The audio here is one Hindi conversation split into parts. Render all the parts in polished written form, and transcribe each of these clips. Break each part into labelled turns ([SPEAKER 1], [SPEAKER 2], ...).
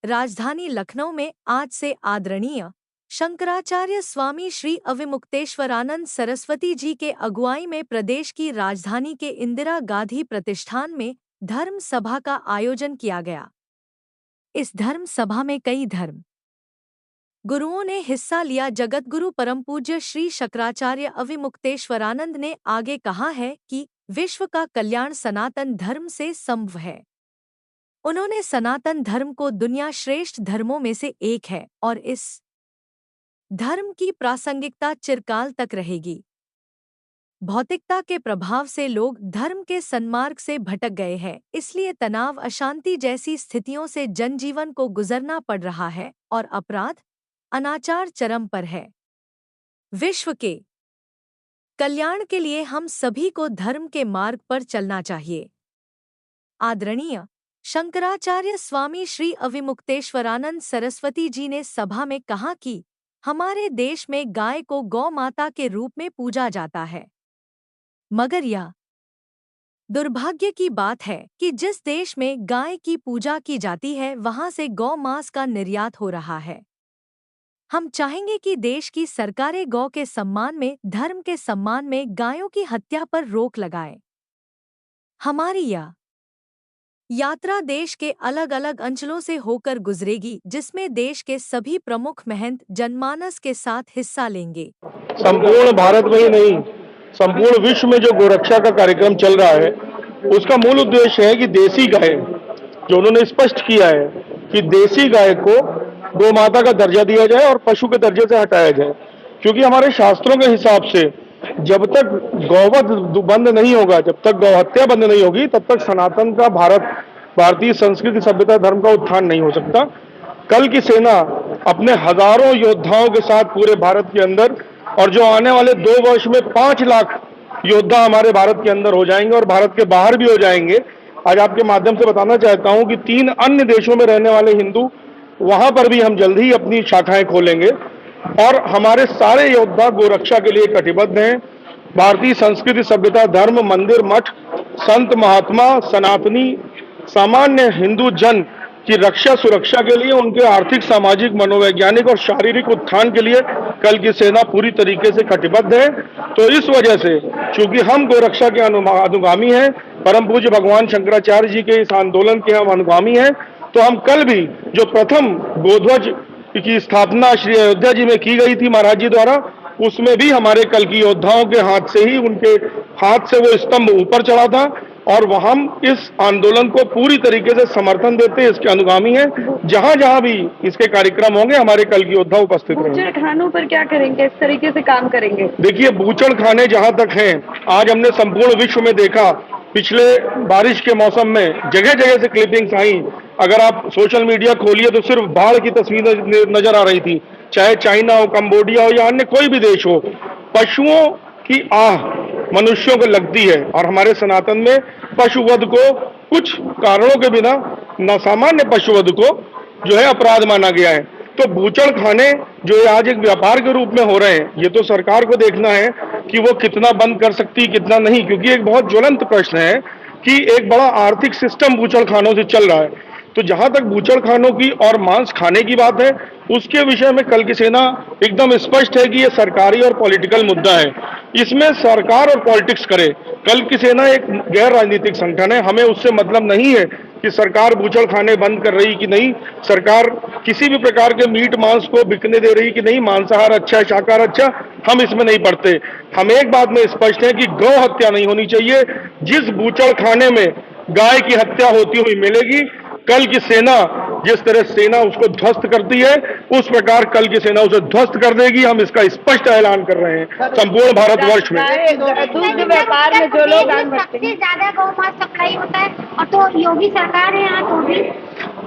[SPEAKER 1] राजधानी लखनऊ में आज से आदरणीय शंकराचार्य स्वामी श्री अविमुक्तेश्वरानंद सरस्वती जी के अगुवाई में प्रदेश की राजधानी के इंदिरा गांधी प्रतिष्ठान में धर्म सभा का आयोजन किया गया। इस धर्म सभा में कई धर्म गुरुओं ने हिस्सा लिया। जगतगुरु परम पूज्य श्री शंकराचार्य अविमुक्तेश्वरानंद ने आगे कहा है कि विश्व का कल्याण सनातन धर्म से संभव है। उन्होंने सनातन धर्म को दुनिया श्रेष्ठ धर्मों में से एक है और इस धर्म की प्रासंगिकता चिरकाल तक रहेगी। भौतिकता के प्रभाव से लोग धर्म के सन्मार्ग से भटक गए हैं, इसलिए तनाव, अशांति जैसी स्थितियों से जनजीवन को गुजरना पड़ रहा है और अपराध, अनाचार चरम पर है। विश्व के कल्याण के लिए हम सभी को धर्म के मार्ग पर चलना चाहिए। आदरणीय शंकराचार्य स्वामी श्री अविमुक्तेश्वरानंद सरस्वती जी ने सभा में कहा कि हमारे देश में गाय को गौ माता के रूप में पूजा जाता है, मगर यह दुर्भाग्य की बात है कि जिस देश में गाय की पूजा की जाती है वहां से गौ मांस का निर्यात हो रहा है। हम चाहेंगे कि देश की सरकारें गौ के सम्मान में, धर्म के सम्मान में गायों की हत्या पर रोक लगाएं। हमारी यह यात्रा देश के अलग अलग अंचलों से होकर गुजरेगी, जिसमें देश के सभी प्रमुख महंत जनमानस के साथ हिस्सा लेंगे।
[SPEAKER 2] संपूर्ण भारत में ही नहीं, संपूर्ण विश्व में जो गोरक्षा का कार्यक्रम चल रहा है उसका मूल उद्देश्य है कि देसी गाय, जो उन्होंने स्पष्ट किया है कि देसी गाय को गौ माता का दर्जा दिया जाए और पशु के दर्जे से हटाया जाए, क्योंकि हमारे शास्त्रों के हिसाब से जब तक गौवध बंद नहीं होगा, जब तक गौ हत्या बंद नहीं होगी, तब तक सनातन का भारतीय संस्कृति, सभ्यता, धर्म का उत्थान नहीं हो सकता। कल की सेना अपने हजारों योद्धाओं के साथ पूरे भारत के अंदर, और जो आने वाले 2 वर्ष में 5 लाख योद्धा हमारे भारत के अंदर हो जाएंगे और भारत के बाहर भी हो जाएंगे। आज आपके माध्यम से बताना चाहता हूं कि 3 अन्य देशों में रहने वाले हिंदू, वहां पर भी हम जल्द ही अपनी शाखाएं खोलेंगे और हमारे सारे योद्धा गोरक्षा के लिए कटिबद्ध हैं। भारतीय संस्कृति, सभ्यता, धर्म, मंदिर, मठ, संत, महात्मा, सनातनी, सामान्य हिंदू जन की रक्षा, सुरक्षा के लिए, उनके आर्थिक, सामाजिक, मनोवैज्ञानिक और शारीरिक उत्थान के लिए कल की सेना पूरी तरीके से कटिबद्ध है। तो इस वजह से, चूंकि हम गोरक्षा के अनुगामी हैं, परम पूज्य भगवान शंकराचार्य जी के इस आंदोलन के हम अनुगामी हैं, तो हम कल भी जो प्रथम गोध्वज की स्थापना श्री अयोध्या जी में की गई थी महाराज जी द्वारा, उसमें भी हमारे कल की योद्धाओं के हाथ से ही, उनके हाथ से वो स्तंभ ऊपर चढ़ा था और हम इस आंदोलन को पूरी तरीके से समर्थन देते हैं, इसके अनुगामी हैं। जहां जहां भी इसके कार्यक्रम होंगे हमारे कल की योद्धा उपस्थित रहेंगे।
[SPEAKER 3] बूचड़ खानों पर क्या करेंगे, इस तरीके से काम करेंगे?
[SPEAKER 2] देखिए, बूचड़ खाने जहां तक हैं, आज हमने संपूर्ण विश्व में देखा, पिछले बारिश के मौसम में जगह जगह से क्लिपिंग्स आई। अगर आप सोशल मीडिया खोलिए तो सिर्फ बाढ़ की तस्वीरें नजर आ रही थी, चाहे चाइना हो, कंबोडिया हो या अन्य कोई भी देश हो। पशुओं की आह मनुष्यों को लगती है और हमारे सनातन में पशुवध को कुछ कारणों के बिना, न सामान्य पशुवध को जो है अपराध माना गया है। तो बूचड़ खाने जो आज एक व्यापार के रूप में हो रहे हैं, ये तो सरकार को देखना है कि वो कितना बंद कर सकती, कितना नहीं, क्योंकि एक बहुत ज्वलंत प्रश्न है कि एक बड़ा आर्थिक सिस्टम बूचड़ खानों से चल रहा है। तो जहां तक बूचड़ खानों की और मांस खाने की बात है, उसके विषय में कल की सेना एकदम स्पष्ट है कि यह सरकारी और पॉलिटिकल मुद्दा है। इसमें सरकार और पॉलिटिक्स करे। कल की सेना एक गैर राजनीतिक संगठन है, हमें उससे मतलब नहीं है कि सरकार बूचड़ खाने बंद कर रही कि नहीं, सरकार किसी भी प्रकार के मीट मांस को बिकने दे रही कि नहीं, मांसाहार अच्छा है, शाकाहार अच्छा, हम इसमें नहीं पड़ते। हम एक बात में स्पष्ट है कि गौ हत्या नहीं होनी चाहिए। जिस बूचड़ खाने में गाय की हत्या होती हुई मिलेगी, कल की सेना जिस तरह सेना उसको ध्वस्त करती है, उस प्रकार कल की सेना उसे ध्वस्त कर देगी। हम इसका स्पष्ट ऐलान कर रहे हैं संपूर्ण भारतवर्ष में।
[SPEAKER 3] दूध व्यापार में जो लोग
[SPEAKER 4] सबसे ज्यादा गौ मांस सप्लाई होता है, और तो योगी सरकार है यहाँ तो भी।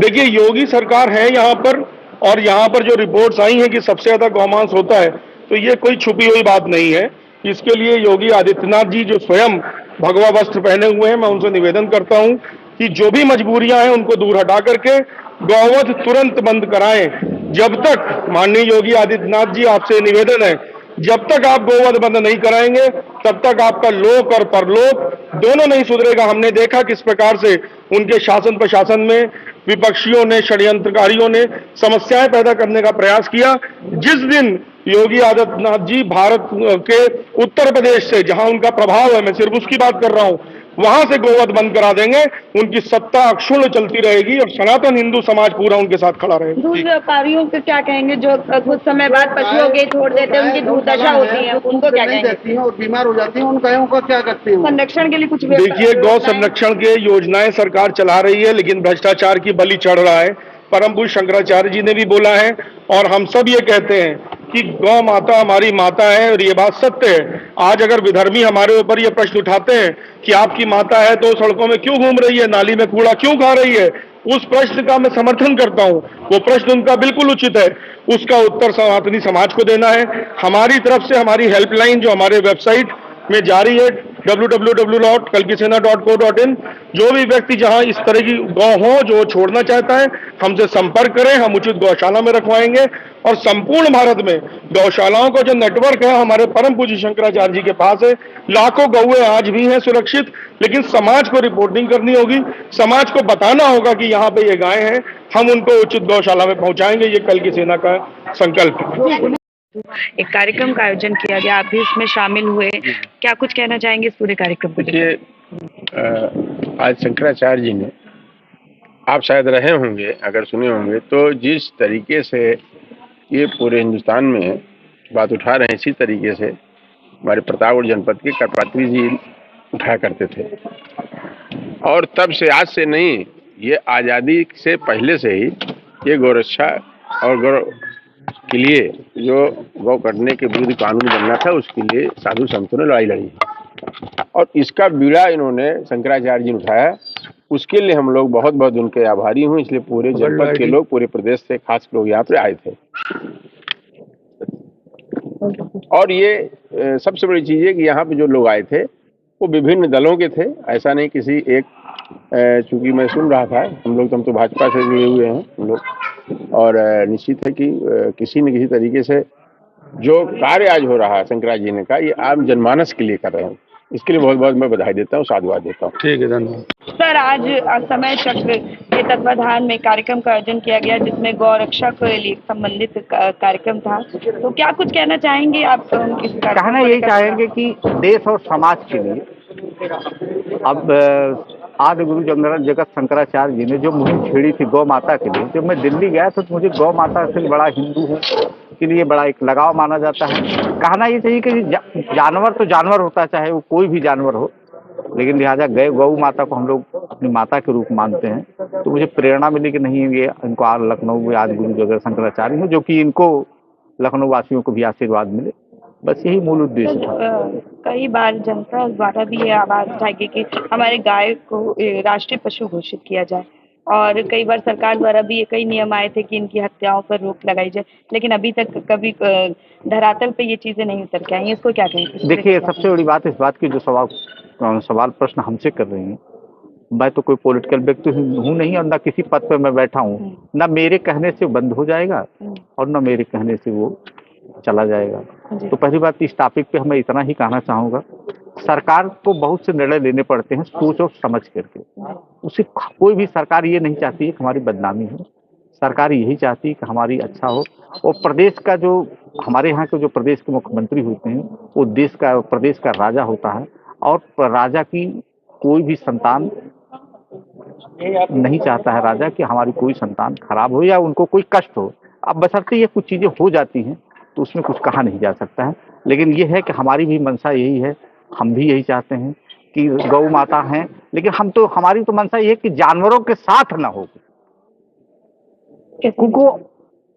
[SPEAKER 2] देखिए, योगी सरकार है यहाँ पर, और यहाँ पर जो रिपोर्ट्स आई हैं कि सबसे ज्यादा गौमांस होता है, तो ये कोई छुपी हुई बात नहीं है। इसके लिए योगी आदित्यनाथ जी जो स्वयं भगवा वस्त्र पहने हुए हैं, मैं उनसे निवेदन करता हूं कि जो भी मजबूरियां हैं उनको दूर हटा करके गौवध तुरंत बंद कराएं। जब तक, माननीय योगी आदित्यनाथ जी, आपसे निवेदन है, जब तक आप गौवध बंद नहीं कराएंगे तब तक आपका लोक और परलोक दोनों नहीं सुधरेगा। हमने देखा किस प्रकार से उनके शासन प्रशासन में विपक्षियों ने, षड्यंत्रकारियों ने समस्याएं पैदा करने का प्रयास किया। जिस दिन योगी आदित्यनाथ जी भारत के उत्तर प्रदेश से, जहां उनका प्रभाव है, मैं सिर्फ उसकी बात कर रहा हूं, वहां से गोवध बंद करा देंगे, उनकी सत्ता अक्षुण्ण चलती रहेगी और सनातन हिंदू समाज पूरा उनके साथ खड़ा रहेगा।
[SPEAKER 3] दूध व्यापारियों को क्या कहेंगे जो कुछ समय बाद पशुओं के छोड़ देते हैं, उनकी दुर्दशा होती है, उनको क्या कहेंगे?
[SPEAKER 5] और बीमार हो जाती हैं, उन गायों का क्या करते हैं?
[SPEAKER 3] संरक्षण के लिए कुछ
[SPEAKER 2] देखिए, गौ संरक्षण के योजनाएं सरकार चला रही है, लेकिन भ्रष्टाचार की बलि चढ़ रहा है। परम पूज्य शंकराचार्य जी ने भी बोला है और हम सब ये कहते हैं कि गौ माता हमारी माता है और ये बात सत्य है। आज अगर विधर्मी हमारे ऊपर ये प्रश्न उठाते हैं कि आपकी माता है तो सड़कों में क्यों घूम रही है, नाली में कूड़ा क्यों खा रही है, उस प्रश्न का मैं समर्थन करता हूं। वो प्रश्न उनका बिल्कुल उचित है, उसका उत्तर सनातनी समाज को देना है। हमारी तरफ से हमारी हेल्पलाइन जो हमारे वेबसाइट में जारी है www.kalkisena.co.in, जो भी व्यक्ति जहां इस तरह की गौ हो जो छोड़ना चाहता है, हमसे संपर्क करें, हम उचित गौशाला में रखवाएंगे। और संपूर्ण भारत में गौशालाओं का जो नेटवर्क है हमारे परम पूज्य शंकराचार्य जी के पास है। लाखों गौएं आज भी हैं सुरक्षित, लेकिन समाज को रिपोर्टिंग करनी होगी, समाज को बताना होगा कि यहाँ पे ये गाय हैं, हम उनको उचित गौशाला में पहुंचाएंगे। ये कल की सेना का संकल्प है।
[SPEAKER 3] एक कार्यक्रम का आयोजन किया गया, आप भी इसमें शामिल हुए, क्या कुछ कहना चाहेंगे इस पूरे कार्यक्रम को?
[SPEAKER 6] देखिए, आज शंकराचार्य जी ने, आप शायद रहे होंगे, अगर सुने होंगे, तो जिस तरीके से ये पूरे हिंदुस्तान में बात उठा रहे हैं, इसी तरीके से हमारे प्रतापगढ़ जनपद के करपात्री जी उठाया करते थे। और तब से, आज से नहीं, ये आज़ादी से पहले से ही ये गौरक्षा और गौ के लिए जो गौ करने के विरुद्ध कानून बनना था, उसके लिए साधु संतों ने लड़ाई लड़ी और इसका बीड़ा इन्होंने शंकराचार्य जी ने उठाया। उसके लिए हम लोग बहुत बहुत उनके आभारी हूँ। इसलिए पूरे जनपद के लोग, पूरे प्रदेश से खास लोग यहाँ पे आए थे। और ये सबसे बड़ी चीज़ है कि यहाँ पे जो लोग आए थे वो विभिन्न दलों के थे, ऐसा नहीं किसी एक, चूंकि मैं सुन रहा था, हम तो भाजपा से जुड़े हुए हैं हम लोग, और निश्चित है कि किसी न किसी तरीके से जो कार्य आज हो रहा है शंकराचार्य जी ने कहा, ये आम जनमानस के लिए कर रहे हैं। इसके लिए बहुत बहुत मैं बधाई देता हूँ, साधुवाद देता हूँ।
[SPEAKER 2] ठीक है, धन्यवाद।
[SPEAKER 3] सर, आज समय चक्र के तत्वाधान में कार्यक्रम का आयोजन किया गया, जिसमें गौ रक्षा के लिए संबंधित कार्यक्रम था, तो क्या कुछ कहना चाहेंगे आप?
[SPEAKER 5] कहना यही चाहेंगे कि देश और समाज के लिए अब आदि गुरु जगत शंकराचार्य जी ने जो मुहिम छेड़ी थी गौ माता के लिए, जब मैं दिल्ली गया तो मुझे गौ माता से बड़ा, हिंदू हूँ के लिए बड़ा एक लगाव माना जाता है। कहना ये चाहिए कि जानवर तो जानवर होता, चाहे वो कोई भी जानवर हो, लेकिन लिहाजा गौ माता को हम लोग अपनी माता के रूप मानते हैं। तो मुझे प्रेरणा मिली कि नहीं, ये इनको लखनऊ में आदि गुरु जगत शंकराचार्य हूँ, जो कि इनको लखनऊ वासियों को भी आशीर्वाद मिले, बस यही मूल उद्देश्य था।
[SPEAKER 3] कई बार जनता द्वारा भी ये आवाज उठाई कि हमारे गाय को राष्ट्रीय पशु घोषित किया जाए, और कई बार सरकार द्वारा भी ये कई नियम आए थे कि इनकी हत्याओं पर रोक लगाई जाए, लेकिन अभी तक कभी धरातल पे ये चीजें नहीं उतर के आई। इसको क्या कहेंगे?
[SPEAKER 5] देखिए, सबसे बड़ी बात इस बात की जो सवाल प्रश्न हमसे कर रही हैं, मैं तो कोई पॉलिटिकल व्यक्ति हूँ नहीं, और न किसी पद पर मैं बैठा हूँ, न मेरे कहने से बंद हो जाएगा और न मेरे कहने से वो चला जाएगा। तो पहली बात, इस टॉपिक पे मैं इतना ही कहना चाहूँगा, सरकार को बहुत से निर्णय लेने पड़ते हैं सोच और समझ करके। उसे कोई भी सरकार ये नहीं चाहती है कि हमारी बदनामी हो, सरकार यही चाहती है कि हमारी अच्छा हो। और प्रदेश का जो, हमारे यहाँ के जो प्रदेश के मुख्यमंत्री होते हैं, वो प्रदेश का राजा होता है, और राजा की कोई भी संतान नहीं चाहता है राजा कि हमारी कोई संतान खराब हो या उनको कोई कष्ट हो। अब बशर्ते ये कुछ चीज़ें हो जाती हैं तो उसमें कुछ कहा नहीं जा सकता है, लेकिन ये है कि हमारी भी मंशा यही है, हम भी यही चाहते हैं कि गौ माता हैं, लेकिन हमारी तो मंशा ये है कि जानवरों के साथ ना हो। उनको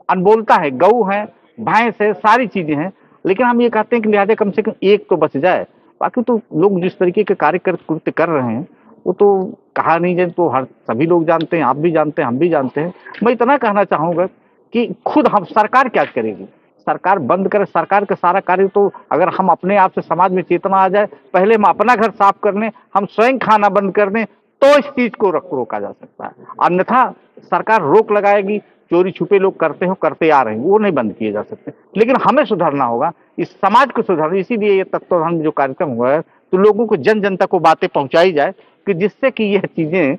[SPEAKER 5] अनबोलता है, गऊ है, भैंस है, सारी चीजें हैं, लेकिन हम ये कहते हैं कि लिहाजा कम से कम एक तो बच जाए। बाकी तो लोग जिस तरीके के कृत्य कर रहे हैं वो तो कहा नहीं जाए, तो सभी लोग जानते हैं, आप भी जानते हैं, हम भी जानते हैं। मैं इतना कहना चाहूँगा कि खुद हम, सरकार क्या करेगी? सरकार बंद करे, सरकार का सारा कार्य तो अगर हम अपने आप से समाज में चेतना आ जाए, पहले हम अपना घर साफ कर लें, हम स्वयं खाना बंद कर दें, तो इस चीज को रोका जा सकता है। अन्यथा सरकार रोक लगाएगी, चोरी छुपे लोग करते आ रहे हैं, वो नहीं बंद किए जा सकते। लेकिन हमें सुधरना होगा, इस समाज को सुधारना। इसीलिए ये तत्वाधान जो कार्यक्रम हुआ है, तो लोगों को, जन जनता को बातें पहुंचाई जाए कि जिससे कि यह चीजें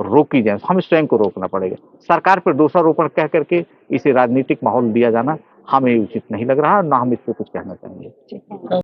[SPEAKER 5] रोकी जाए, हम स्वयं को रोकना पड़ेगा। सरकार पर दोषारोपण कह करके इसे राजनीतिक माहौल दिया जाना हमें उचित नहीं लग रहा, ना हम इस पर कुछ कहना चाहेंगे।